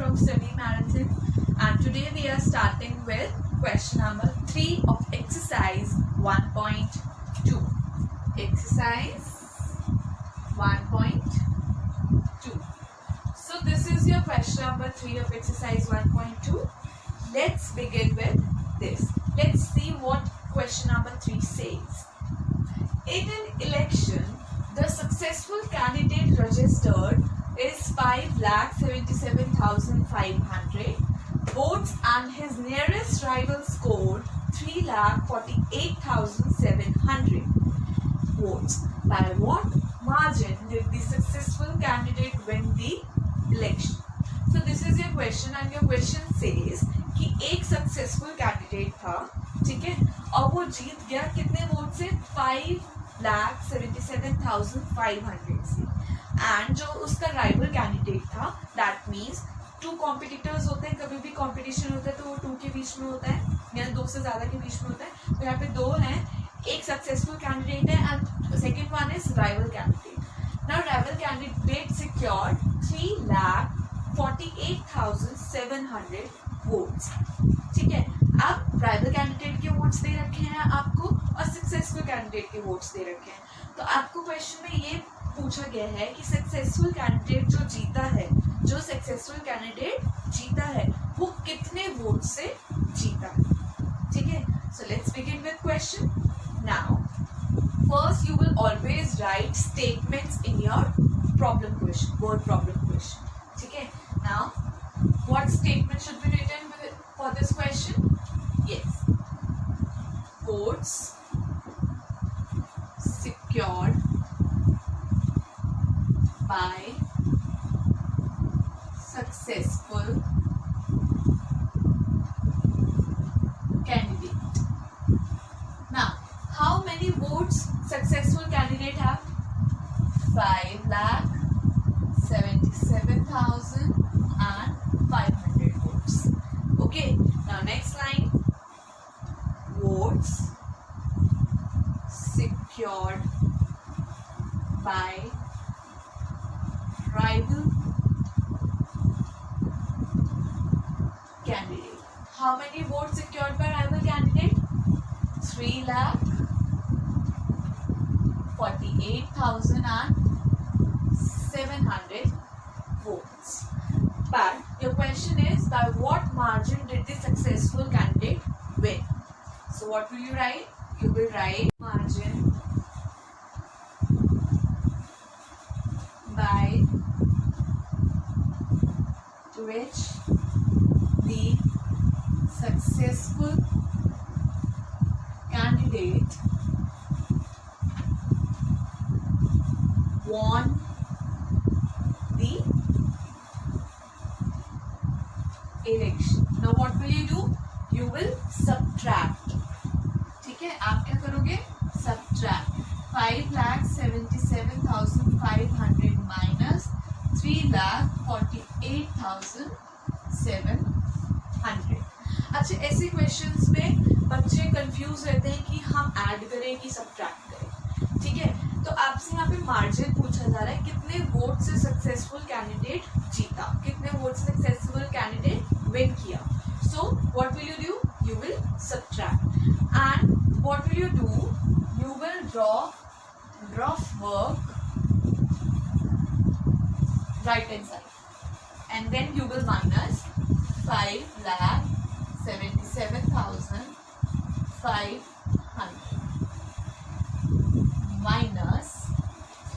from STEMI Marathon, and today we are starting with question number 3 of exercise 1.2. Exercise 1.2. So this is your question number 3 of exercise 1.2. Let's begin with this. Let's see what question number 3 says. In an election, the successful candidate registered is 5,77,500 votes and his nearest rival scored 3,48,700 votes. By what margin did the successful candidate win the election? So this is your question, and your question says कि एक successful candidate था, ठीक है, और वो जीत गया कितने vote से? 5,77,500 से. एंड जो उसका राइवल कैंडिडेट था, दैट मीन्स 2 कॉम्पिटिटर्स होते हैं, कभी भी कॉम्पिटिशन होता है तो वो 2 के बीच में होता है या 2 से ज़्यादा के बीच में होता है. तो यहाँ पे 2 हैं, एक सक्सेसफुल कैंडिडेट है and second one is rival candidate. Now rival candidate secured 3,48,700 votes. ठीक है, अब राइवल कैंडिडेट के वोट्स दे रखे हैं आपको और सक्सेसफुल कैंडिडेट के वोट्स दे रखे हैं. तो आपको क्वेश्चन में ये पूछा गया है कि सक्सेसफुल कैंडिडेट जो जीता है, जो सक्सेसफुल कैंडिडेट जीता है वो कितने वोट से जीता है. ठीक है, so let's begin with question. Now first you will always right statements in your problem question, word problem question. ठीक है, now what statement should be written for this question? Yes, votes secured by successful candidate. Now, how many votes successful candidate have? 5,77,500 votes. Okay, now next line, votes secured by rival candidate. How many votes secured by rival candidate? 3,48,700 votes. But your question is, by what margin did the successful candidate win? So what will you write? You will write margin by which the successful candidate won the election. Now what will you do? You will subtract. ठीक है, आप क्या करोगे? Subtract 5,77,500 minus 3,48,700. अच्छा, ऐसे questions में बच्चे confuse रहते हैं कि हम ऐड करें कि सब्ट्रैक्ट करें. ठीक है, तो आपसे यहाँ पे मार्जिन पूछा जा रहा है, कितने वोट से सक्सेसफुल कैंडिडेट जीता, कितने वोट से सक्सेसफुल कैंडिडेट विन किया. सो what will you do? You will subtract. And what will you do? You will draw rough work right hand side, and then you will minus 5,77,500 minus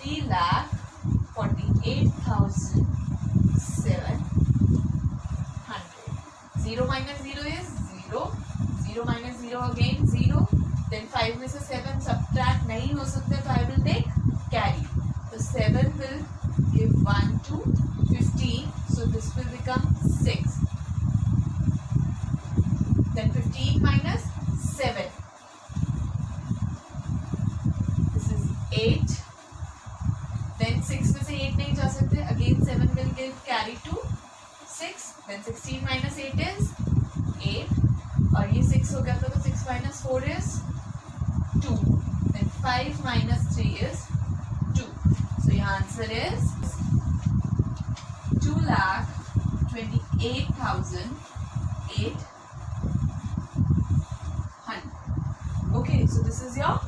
3,48,700. 0 minus 0 is 0. 0 minus 0 again 0. Then 5 में से 7 subtract नहीं हो सकते, तो I will take carry. So 7 will give 1 to 15. So this will become 6. Then 15 minus 7. This is 8. Then 6 में से 8 नहीं जा सकते. Again 7 will give carry to 6. Then 16 minus 8 is 8. और ये 6 हो गया था, तो 6 minus 4 is 2. Then 5 minus 3 is 2. So your answer is 2,28,700 8,800. Okay, so this is your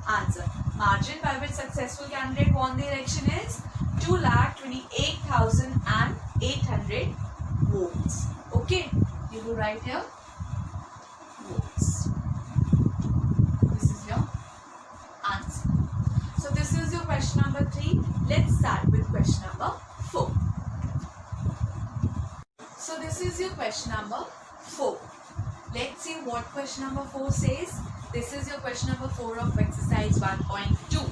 answer. Margin by which successful candidate won the election is 2,28,800 votes. Okay, you will write here votes. This is your answer. So this is your question number 3. Let's start with question number 4. So this is your question number 4. Let's see what question number 4 says. This is your question number 4 of exercise 1.2.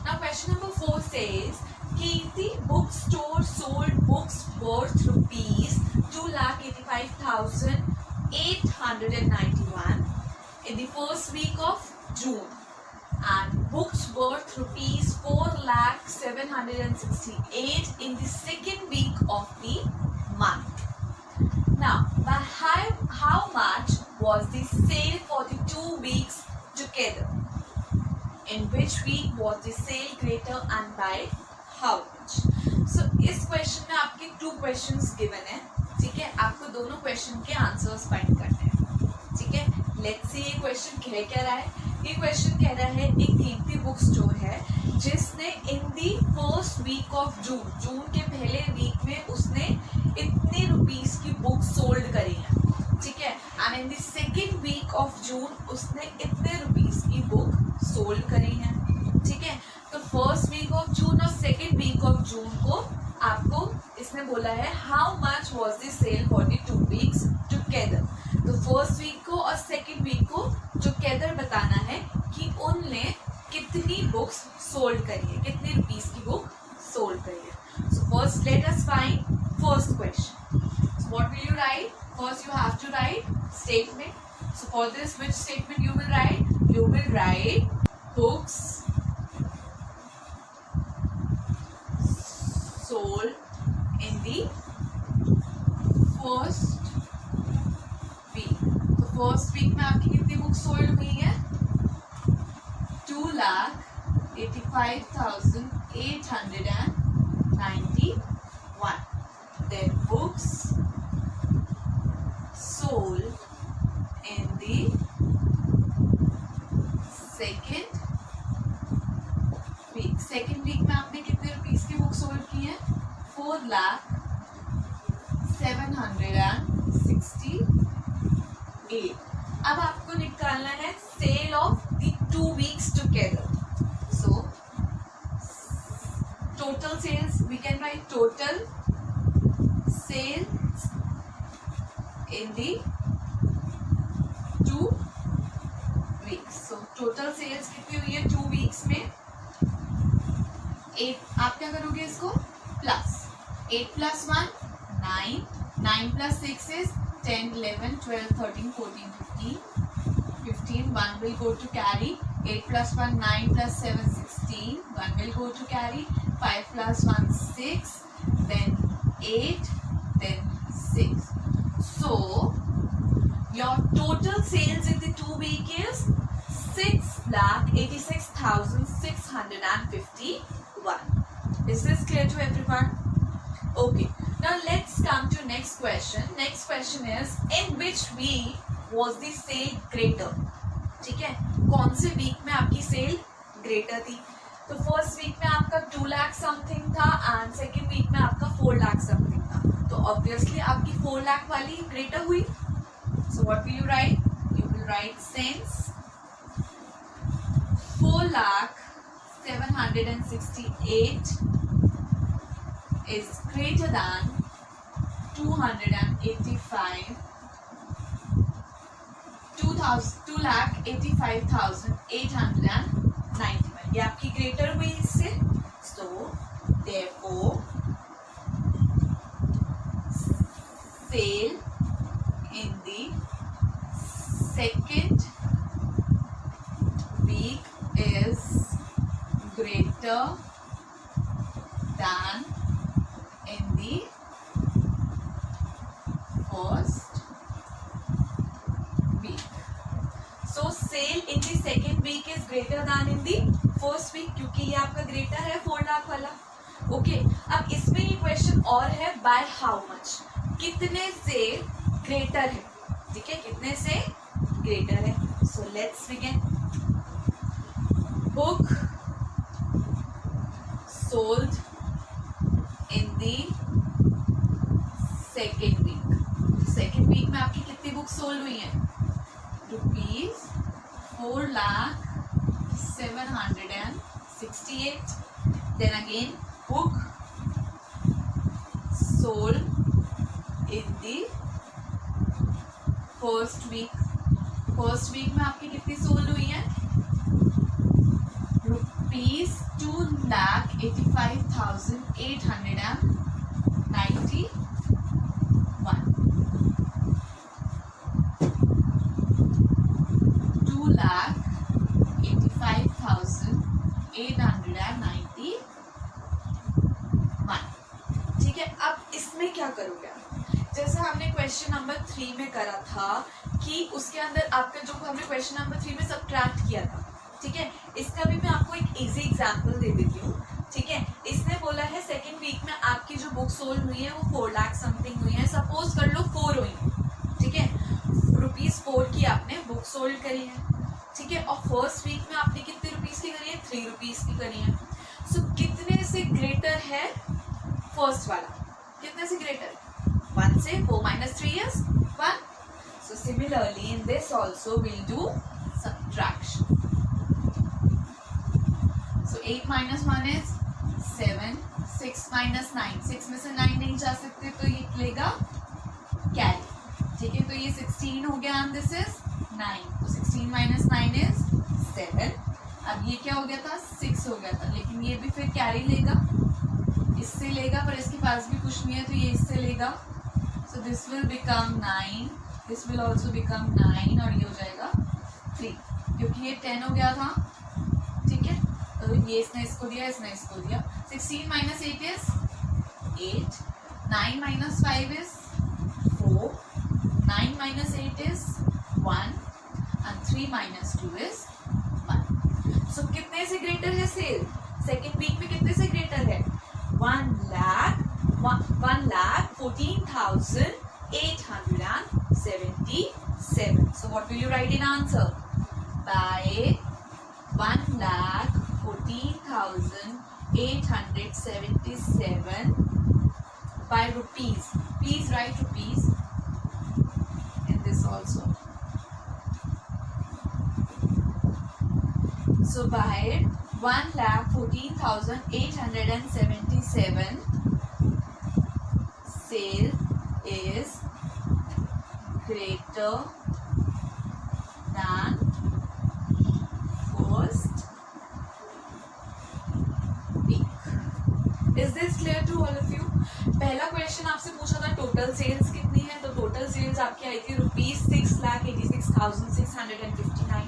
Now question number 4 says, Kirti bookstore sold books worth rupees 2,85,891 in the first week of June and books worth rupees 4,768 in the second week of the month. Now, by how much was the sale for the 2 weeks together? In which week was the sale greater and by how much? So, इस question में आपके 2 questions given है, ठीक है? आपको दोनों question के answers find करने हैं, ठीक है? लेट्स सी ये क्वेश्चन कह रहा है. ये क्वेश्चन कह रहा है एक कीर्ति बुक स्टोर है जिसने in the first week of June के पहले वीक में उसने इतने रुपीस की बुक सोल्ड करी है, ठीक है? And in the second week of June उसने इतने रुपीस की बुक सोल्ड करी है, ठीक है? तो फर्स्ट वीक ऑफ जून और सेकेंड वीक ऑफ जून को आपको इसने बोला है how much was the sale for the 2 weeks together. तो फर्स्ट वीक को और सेकेंड वीक को टुगेदर बताना है कि उनने कितनी बुक्स सोल्ड करी है, कितनी रुपीस की बुक सोल्ड करी है. So first let us find first question. So what will you write? First you have to write statement. So for this which statement you will write books sold in the first week. तो first week में आपकी कितनी book sold हुई है? 2,85,891. Then books sold in the second week. Second week में आपने कितने rupees की बुक सोल्ड की है? 4,768. अब आपको निकालना है sale of the 2 weeks together. So total sales we can write total sales in the 2 weeks. So total sales कितनी हुई है 2 वीक्स में? 8. आप क्या करोगे इसको? Plus 8 + 1 9, 9 + 6 is 10, 11, 12, 13, 14, 15. 1 will go to carry. 8 + 1 9 + 7 16. 1 will go to carry. 5 + 1 6, then 8, then 6. So your total sales in the 2 week is 6,86,651. Is this clear to everyone? Okay. Now let's come to next question. Next question is in which week was the sale greater? ठीक है? कौन से week में आपकी cell greater थी? तो first week में आपका 2 लाख समथिंग था एंड सेकेंड वीक में आपका 4 लाख समथिंग था. तो ऑब्वियसली आपकी 4 लाख वाली ग्रेटर हुई. सो what will you right? You will write since 4,768 is greater than 285,891. ये आपकी ग्रेटर हुई इससे. सो therefore sale in the second week is greater than in the first week. So sale in the second week is greater than in the first week क्योंकि ये आपका greater है 4 लाख वाला. Okay. अब इसमें ये क्वेश्चन और है by how much. कितने से ग्रेटर है, ठीक है, कितने से ग्रेटर है. So let's begin. Book sold in the second week. Second week में आपकी कितनी बुक सोल्ड हुई है? ₹4,768. Then again, book sold in the first week. First week में आपकी कितनी सोल्ड हुई है? ₹2,85,891. 2,85,891. ठीक है. अब इसमें क्या करोगे? जैसे हमने क्वेश्चन नंबर 3 में करा था कि उसके अंदर आपका जो हमने क्वेश्चन नंबर 3 में सब्ट्रैक्ट किया था, ठीक है, इसका भी मैं आपको एक इजी एग्जांपल दे देती हूँ. ठीक है, इसने बोला है सेकेंड वीक में आपकी जो बुक सोल्ड हुई है वो 4 लाख समथिंग हुई है. सपोज कर लो 4 हुई है, ठीक है, ₹4 की आपने बुक सोल्ड करी है, ठीक है, और फर्स्ट वीक में आपने कितने रुपीज की करी है? ₹3 की करी है. सो कितने से ग्रेटर है फर्स्ट वाला? कितने से ग्रेटर? 1 से. 4 - 3 is 1. So similarly in this also we'll do subtraction. So 8 - 1 is 7. 6 - 9. 6 में से 9 नहीं जा सकते तो ये लेगा कैरी. ठीक है, तो ये 16 हो गया and this is 9. तो 16 - 9 is 7. अब ये क्या हो गया था? 6 हो गया था, लेकिन ये भी फिर कैरी लेगा, इससे लेगा, पर इसके पास भी कुछ नहीं है तो ये इससे लेगा. So this will become 9. This will also become 9 और ये हो जाएगा 3 क्योंकि ये 10 हो गया था. ठीक है, तो ये इसने इसको दिया, इसने इसको दिया. 16 - 8 is 8. 9 - 5 is 4. 9 - 8 is 1 and 3 - 2 is 1. So कितने से ग्रेटर है सेल? सेकेंड वीक में कितने से ग्रेटर है? 1,14,877. So what will you write in answer? By 1,14,877 by rupees. Please write rupees in this also. So by 1,14,877 sale is greater than first week. Is this clear to all of you? पहला question आपसे पूछा था total sales कितनी है, तो total sales आपकी आई थी ₹6,86,659.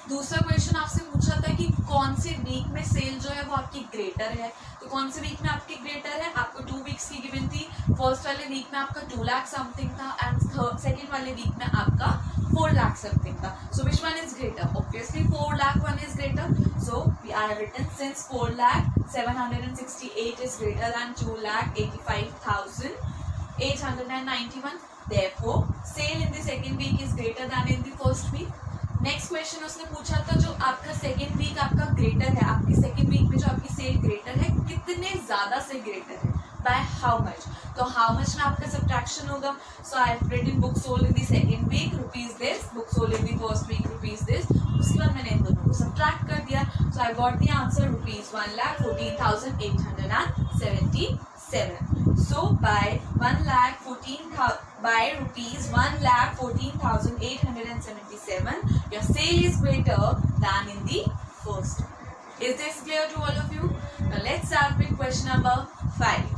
दूसरा क्वेश्चन आपसे पूछा था कि कौन से वीक में सेल जो है वो आपकी ग्रेटर है, तो कौन से वीक में आपकी ग्रेटर है? आपको 2 वीक्स की गिवन थी. फर्स्ट वाले वीक में आपका 2 लाख समथिंग था एंड सेकेंड वाले वीक में आपका 4 लाख समथिंग था. So which one is greater? Obviously 4 lakh one is greater. So we are written since 4,768 is greater than 2,85,891. Therefore, sale in the second week is greater than in the first week. Next question उसने पूछा था जो आपका second week आपका greater है, आपकी second week में जो आपकी सेल ग्रेटर है, कितने ज्यादा से ग्रेटर है? By how much? तो हाउ मच में आपका सब्ट्रैक्शन होगा. So I have written book sold in the second week rupees this, book sold in the first week rupees this. उसके बाद मैंने इन दोनों को सब्ट्रैक्ट कर दिया. So I got the answer ₹1,14,877. So by ₹1,14,877, your sale is greater than in the first. Is this clear to all of you? Now let's start with question number 5.